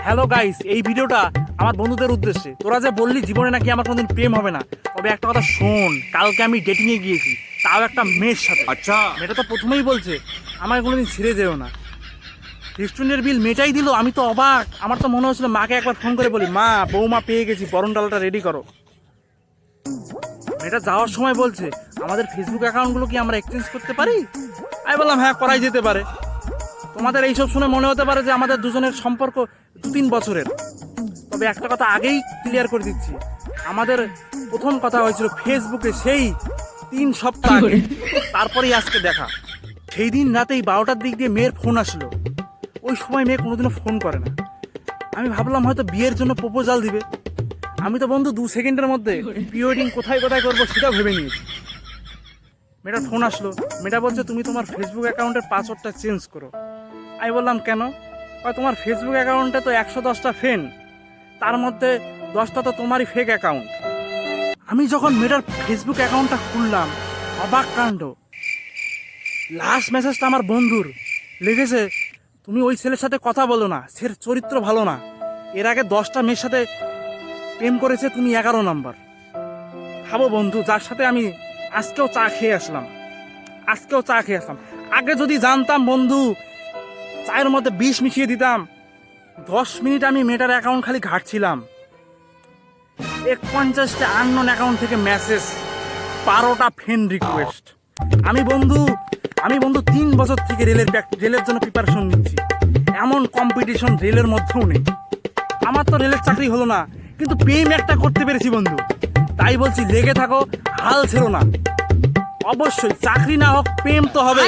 Hello guys, এই ভিডিওটা আমার বন্ধুদের উদ্দেশ্যে। তোরা যে বললি জীবনে নাকি আমার কোনোদিন প্রেম হবে না, তবে একটা কথা শোন, কালকে আমি ডেটিংয়ে গিয়েছি, তাও একটা মেয়ের সাথে। আচ্ছা, মেয়েটা তো প্রথমেই বলছে আমায় কোনোদিন ছেড়ে যেও না। রেস্টুরেন্টের বিল মেটাই দিল। আমি তো অবাক। আমার তো মনে হচ্ছিল মাকে একবার ফোন করে বলি, মা বৌমা পেয়ে গেছি, বরণ ডালাটা রেডি করো। মেয়েটা যাওয়ার সময় বলছে আমাদের ফেসবুক অ্যাকাউন্টগুলো কি আমরা এক্সচেঞ্জ করতে পারি? আমি বললাম হ্যাঁ, করাই যেতে পারে। তোমাদের এইসব শুনে মনে হতে পারে যে আমাদের দুজনের সম্পর্ক 2-3 বছরের, তবে একটা কথা আগেই ক্লিয়ার করে দিচ্ছি, আমাদের প্রথম কথা হয়েছিল ফেসবুকে সেই 3 সপ্তাহ আগে, তারপরেই আজকে দেখা। সেই দিন রাতেই 12টার দিক দিয়ে মেয়ের ফোন আসলো। ওই সময় মেয়ে কোনোদিনও ফোন করে না। আমি ভাবলাম হয়তো বিয়ের জন্য প্রপোজাল দিবে। আমি তো বন্ধু 2 সেকেন্ডের মধ্যে প্রি ওয়েডিং কোথায় কোথায় করবো সেটাও ভেবে নিয়েছি। মেয়েটার ফোন আসলো। মেয়েটা বলছে তুমি তোমার ফেসবুক অ্যাকাউন্টের পাসওয়ার্ডটা চেঞ্জ করো। আমি বললাম কেন? তোমার ফেসবুক অ্যাকাউন্টে তো 110টা ফ্রেন্ড, তার মধ্যে 10টা তো তোমারই ফেক অ্যাকাউন্ট। আমি যখন মেয়েটার ফেসবুক অ্যাকাউন্টটা খুললাম, অবাক কাণ্ড। লাস্ট মেসেজটা আমার বন্ধুর লিখেছে, তুমি ওই ছেলের সাথে কথা বলো না, সে চরিত্র ভালো না, এর আগে 10টা মেয়ের সাথে প্রেম করেছে, তুমি 11 নাম্বার। ভাবো বন্ধু, যার সাথে আমি আজকেও চা খেয়ে আসলাম। আগে যদি জানতাম বন্ধু, চায়ের মধ্যে 20 মিশিয়ে দিতাম। 10 মিনিট আমি মেয়েটার অ্যাকাউন্ট খালি ঘাটছিলাম। 51টা আননোন অ্যাকাউন্ট থেকে মেসেজ, 12টা ফ্রেন্ড রিকোয়েস্ট। আমি বন্ধু 3 বছর থেকে রেলের জন্য প্রিপারেশন নিচ্ছি। এমন কম্পিটিশন রেলের মধ্যেও নেই। আমার তো রেলের চাকরি হলো না, কিন্তু প্রেম একটা করতে পেরেছি বন্ধু। তাই বলছি, লেগে থাকো, হাল ছেড়ো না। অবশ্যই চাকরি না হোক, প্রেম তো হবে।